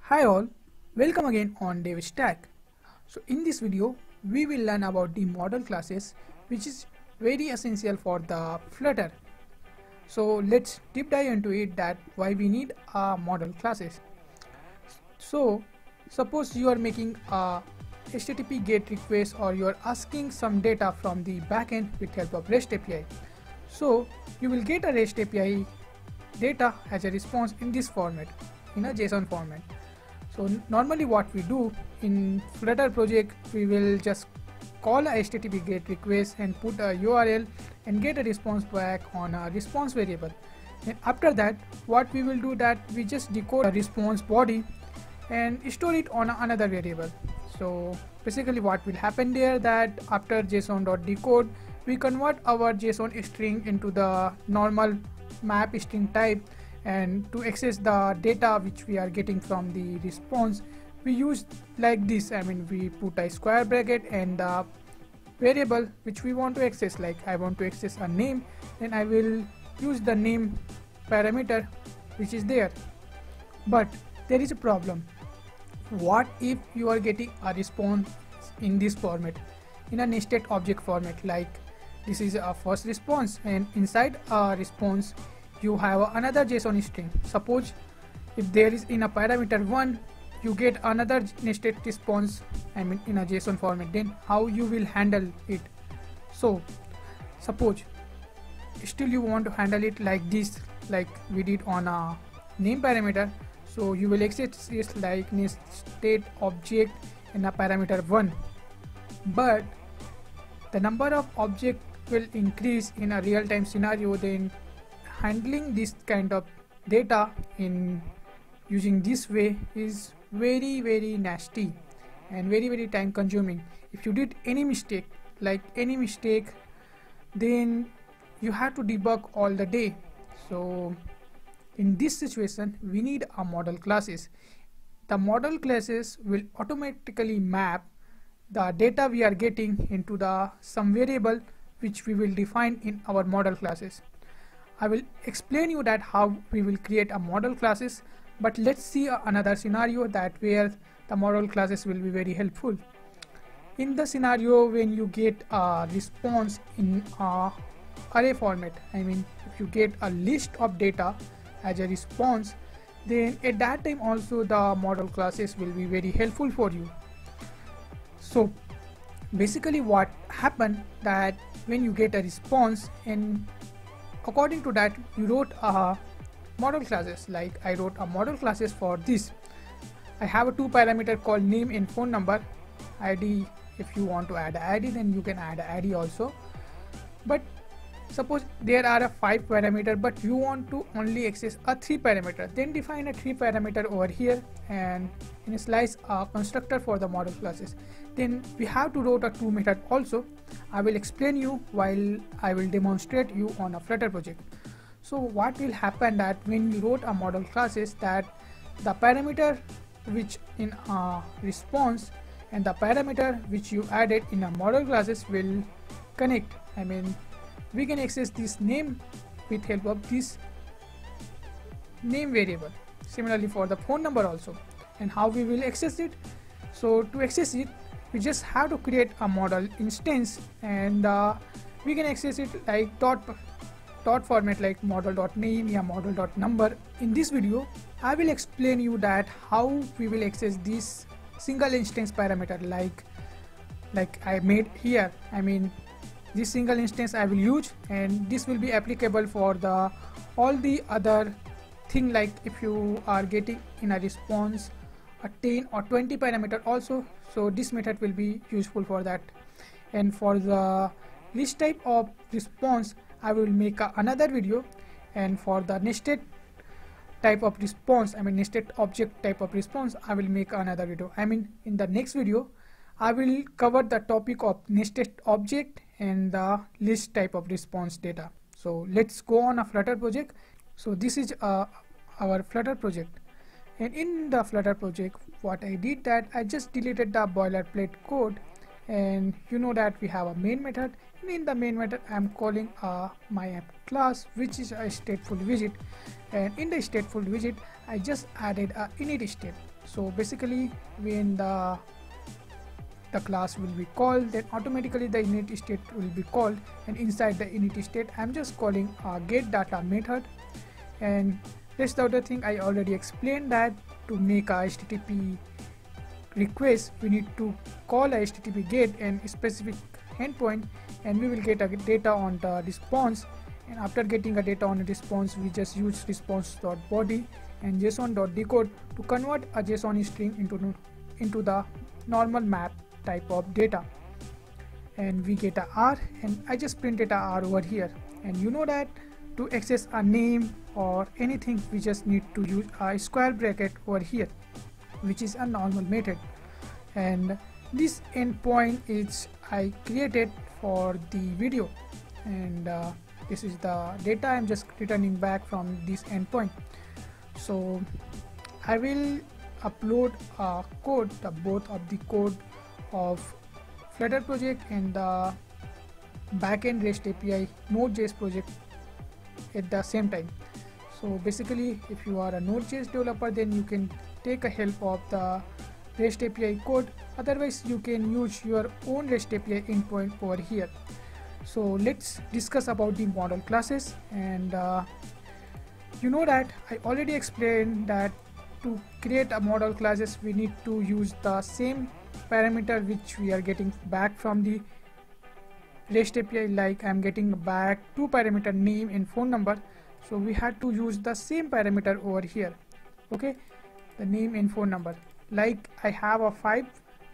Hi all, welcome again on DevStack. So in this video, we will learn about the model classes, which is very essential for the Flutter. So let's deep dive into it, that why we need model classes. So suppose you are making a HTTP GET request, or you are asking some data from the backend with help of REST API. So you will get a REST API data as a response in this format, in a JSON format. So normally what we do in Flutter project, we will just call a HTTP GET request and put a URL and get a response back on a response variable. And after that, what we will do, that we just decode a response body and store it on another variable. So basically what will happen there, that after JSON.decode, we convert our JSON string into the normal map string type, and to access the data which we are getting from the response, we use like this. I mean, we put a square bracket and the variable which we want to access, like I want to access a name, then I will use the name parameter which is there. But there is a problem. What if you are getting a response in this format, in a nested object format? Like this is a first response, and inside a response you have another JSON string. Suppose if there is in a parameter 1, you get another nested response, I mean in a JSON format, then how you will handle it? So suppose still you want to handle it like this, like we did on a name parameter. So you will access it like nested object in a parameter 1, but the number of objects will increase in a real-time scenario. Then handling this kind of data in using this way is very nasty and very time consuming. If you did any mistake, then you have to debug all the day. So in this situation, we need a model classes. The model classes will automatically map the data we are getting into the some variable which we will define in our model classes. I will explain you that how we will create a model classes, but let's see another scenario that where the model classes will be very helpful. In the scenario when you get a response in a array format, I mean if you get a list of data as a response, then at that time also the model classes will be very helpful for you. So basically what happened, that when you get a response, and according to that you wrote a model classes. Like I wrote a model classes for this. I have a 2 parameter called name and phone number. ID, if you want to add ID, then you can add ID also. But suppose there are a 5 parameter, but you want to only access a 3 parameter, then define a 3 parameter over here and initialize a constructor for the model classes. Then we have to write a 2 method also. I will explain you while I will demonstrate you on a Flutter project. So what will happen, that when you wrote a model classes, that the parameter which in a response and the parameter which you added in a model classes will connect. I mean we can access this name with help of this name variable. Similarly for the phone number also. And how we will access it? So to access it, we just have to create a model instance, and we can access it like dot format, like model.name or model.number. In this video I will explain you that how we will access this single instance parameter like I made here. I mean this single instance I will use, and this will be applicable for the all the other thing, like if you are getting in a response a 10 or 20 parameter also. So this method will be useful for that. And for the list type of response, I will make another video. And for the nested type of response, I mean nested object type of response, I will make another video. I mean in the next video I will cover the topic of nested object and the list type of response data. So let's go on a Flutter project. So this is our Flutter project, and in the Flutter project what I did, that I just deleted the boilerplate code, and you know that we have a main method, and in the main method I am calling my app class, which is a stateful widget, and in the stateful widget I just added a init step. So basically when the class will be called, then automatically the init state will be called, and inside the init state I'm just calling a get data method. And that's the other thing I already explained, that to make a HTTP request we need to call a HTTP get and specific endpoint, and we will get a data on the response. And after getting a data on a response, we just use response.body and json.decode to convert a JSON string into the normal map type of data, and we get a R, and I just printed a R over here. And you know that to access a name or anything we just need to use a square bracket over here, which is a normal method. And this endpoint is I created for the video, and this is the data I'm just returning back from this endpoint. So I will upload a code, both of the code of Flutter project and the backend REST API Node.js project at the same time. So basically if you are a Node.js developer, then you can take a help of the REST API code, otherwise you can use your own REST API endpoint over here. So let's discuss about the model classes. And you know that I already explained that to create a model classes we need to use the same parameter which we are getting back from the REST API. Like I'm getting back 2 parameter, name and phone number, so we had to use the same parameter over here. Okay, the name and phone number. Like I have a 5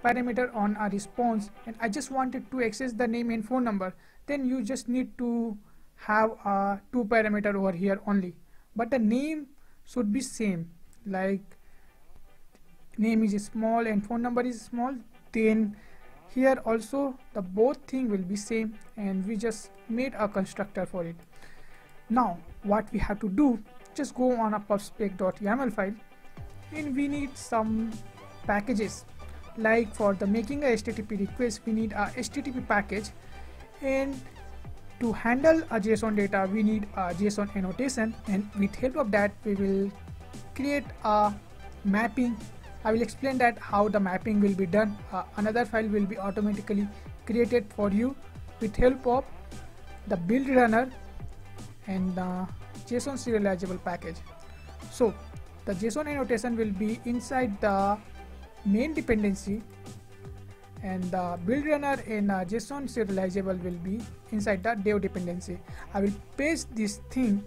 parameter on a response and I just wanted to access the name and phone number, then you just need to have a 2 parameter over here only, but the name should be same. Like name is small and phone number is small, then here also the both thing will be same, and we just made a constructor for it. Now what we have to do, just go on a pubspec.yaml file, and we need some packages. Like for the making a HTTP request we need a HTTP package, and to handle a JSON data we need a JSON annotation, and with help of that we will create a mapping. I will explain that how the mapping will be done. Another file will be automatically created for you with help of the build runner and the JSON serializable package. So the JSON annotation will be inside the main dependency, and the build runner and JSON serializable will be inside the dev dependency. I will paste this thing,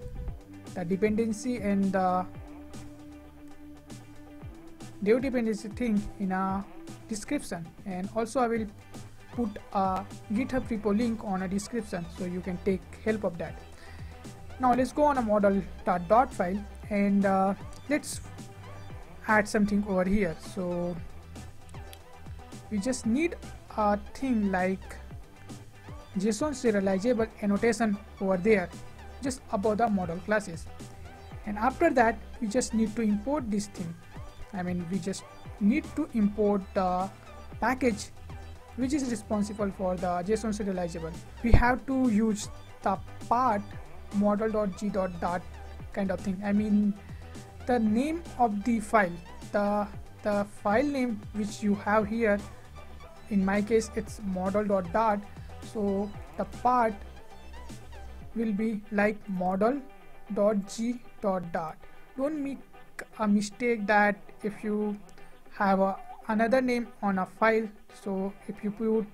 the dependency and the dev dependency thing in a description, and also I will put a GitHub repo link on a description so you can take help of that. Now let's go on a model.dot file, and let's add something over here. So we just need a thing like JSON serializable annotation over there just above the model classes, and after that we just need to import this thing. I mean we just need to import the package which is responsible for the JSON serializable. We have to use the part model.g.dart kind of thing. I mean the name of the file, the file name which you have here, in my case it's model.dart, so the part will be like model.g.dart. Don't make a mistake that if you have another name on a file, so if you put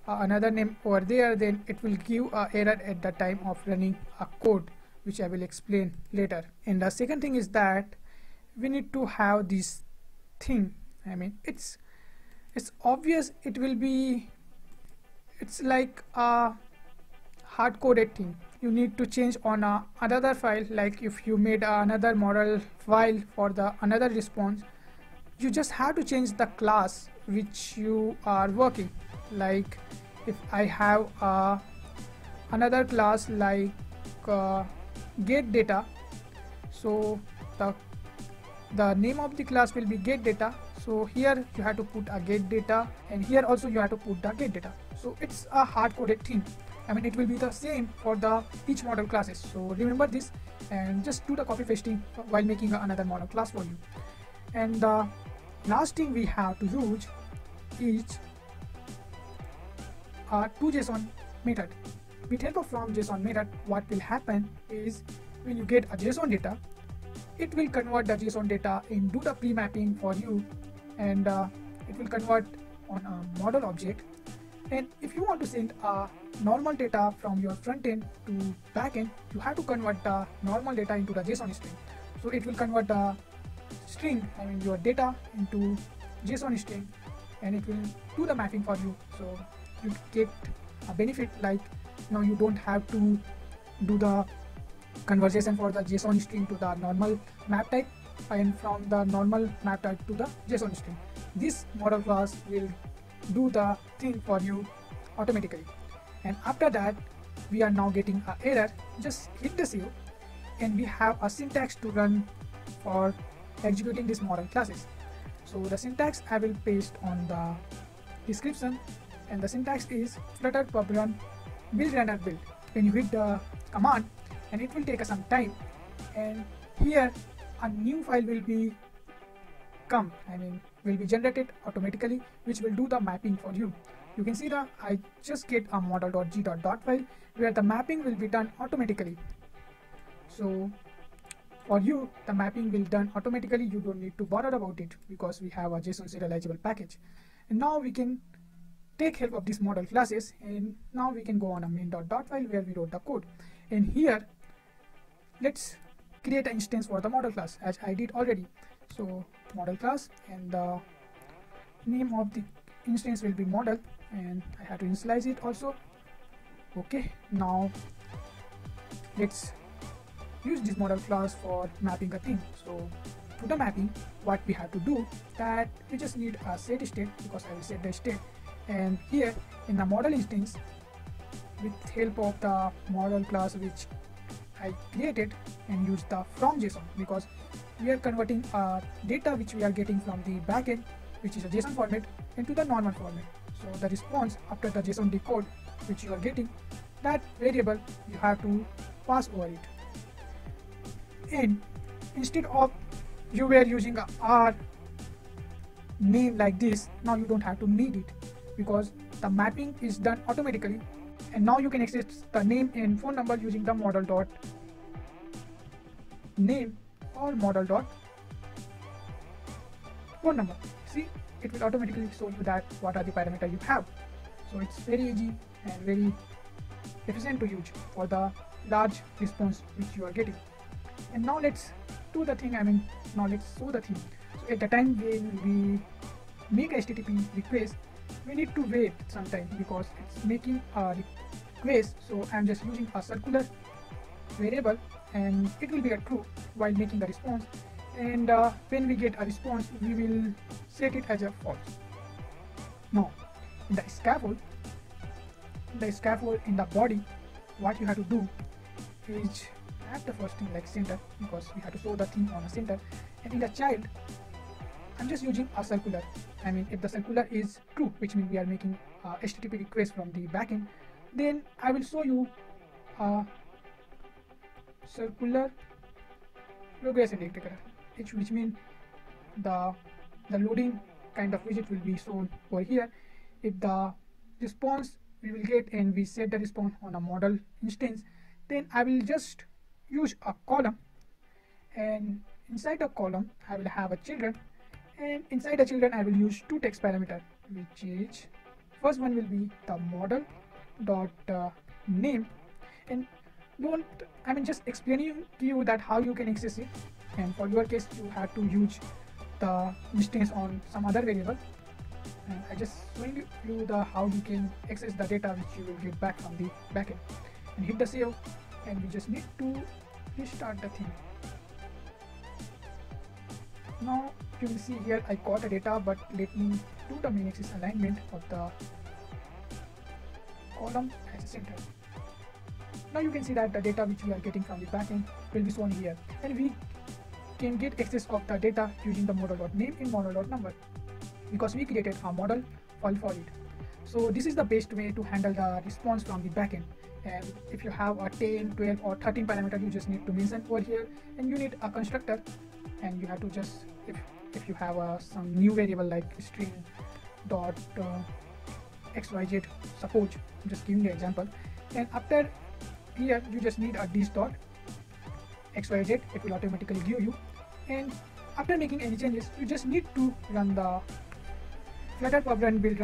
another name over there, then it will give a error at the time of running a code, which I will explain later. And the second thing is that we need to have this thing. I mean it's obvious, it will be, it's like a hard-coded thing. You need to change on another file. Like if you made another model file for the another response, you just have to change the class which you are working. Like if I have another class like get data, so the name of the class will be get data. So here you have to put a get data, and here also you have to put the get data. So it's a hard-coded thing. I mean it will be the same for the each model classes. So remember this and just do the copy pasting while making another model class for you. And Last thing we have to use is a toJSON method. With help of from JSON method, what will happen is when you get a JSON data, it will convert the JSON data into the pre-mapping for you, and it will convert on a model object. And if you want to send a normal data from your front end to back end, you have to convert the normal data into the JSON string. So it will convert the string, I mean your data, into JSON string, and it will do the mapping for you. So you get a benefit, like now you don't have to do the conversion for the JSON string to the normal map type, and from the normal map type to the JSON string. This model class will do the thing for you automatically. And after that, we are now getting an error. Just hit the save, and we have a syntax to run for executing this model classes. So the syntax I will paste on the description, and the syntax is flutter pub run build runner build. When you hit the command, and it will take some time, and here a new file will be will be generated automatically, which will do the mapping for you. You can see that I just get a model.g.dot file where the mapping will be done automatically. So for you, the mapping will done automatically. You don't need to bother about it because we have a JSON serializable package. And now we can take help of these model classes, and now we can go on a main.dot file where we wrote the code. And here, let's create an instance for the model class as I did already. So model class, and the name of the instance will be model, and I have to initialize it also. Okay, now let's use this model class for mapping a thing. So to the mapping, what we have to do, that we just need a set state, because I will set the state. And here in the model instance, with help of the model class which I created, and use the from JSON, because we are converting data which we are getting from the backend, which is a JSON format, into the normal format. So the response after the JSON decode which you are getting, that variable you have to pass over it. And instead of you were using a R name like this, now you don't have to need it, because the mapping is done automatically. And now you can access the name and phone number using the model dot name or model dot phone number. See, it will automatically show you that what are the parameters you have. So it's very easy and very efficient to use for the large response which you are getting. And now let's do the thing, now let's show the thing. So at the time when we make a HTTP request, we need to wait some time because it's making a request. So I'm just using a circular variable, and it will be a true while making the response. And when we get a response, we will set it as a false. Now in the scaffold in the body, what you have to do is add the first thing like center, because we have to show the thing on a center. And in the child, I'm just using a circular. If the circular is true, which means we are making a HTTP request from the backend, then I will show you a circular progress indicator, which means the loading kind of widget will be shown over here. If the response we will get, and we set the response on a model instance, then I will just use a column, and inside the column I will have a children, and inside the children I will use two text parameter, which is first one will be the model dot name. And just explaining to you that how you can access it, and for your case you have to use the instance on some other variable, and I just showing you the how you can access the data which you will get back from the backend. And hit the save, and we just need to restart the thing. Now you will see here I got the data, but let me do the main axis alignment of the column as a center. Now you can see that the data which we are getting from the backend will be shown here, and we can get access of the data using the model.name and model.number, because we created a model file for it. So this is the best way to handle the response from the backend. And if you have a 10, 12 or 13 parameter, you just need to mention over here, and you need a constructor, and you have to just, if if you have some new variable like string dot xyz, suppose I'm just giving the example, and after here you just need a this dot xyz, it will automatically give you. And after making any changes, you just need to run the flutter pub run build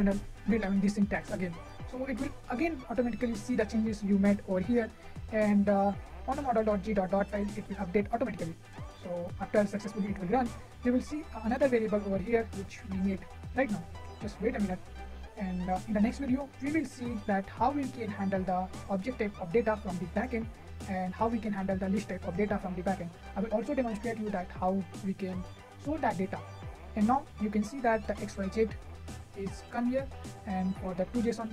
this syntax again. So it will again automatically see the changes you made over here, and on a model.g.dot file it will update automatically. So after successfully it will run, you will see another variable over here which we made right now. Just wait a minute, and in the next video we will see that how we can handle the object type of data from the backend and how we can handle the list type of data from the backend. I will also demonstrate you that how we can store that data. And now you can see that the xyz is come here, and for the toJSON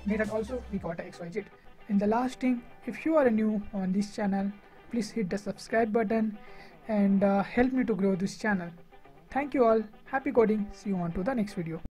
method also we got a xyz. And the last thing, if you are new on this channel, please hit the subscribe button and help me to grow this channel. Thank you all. Happy coding. See you on to the next video.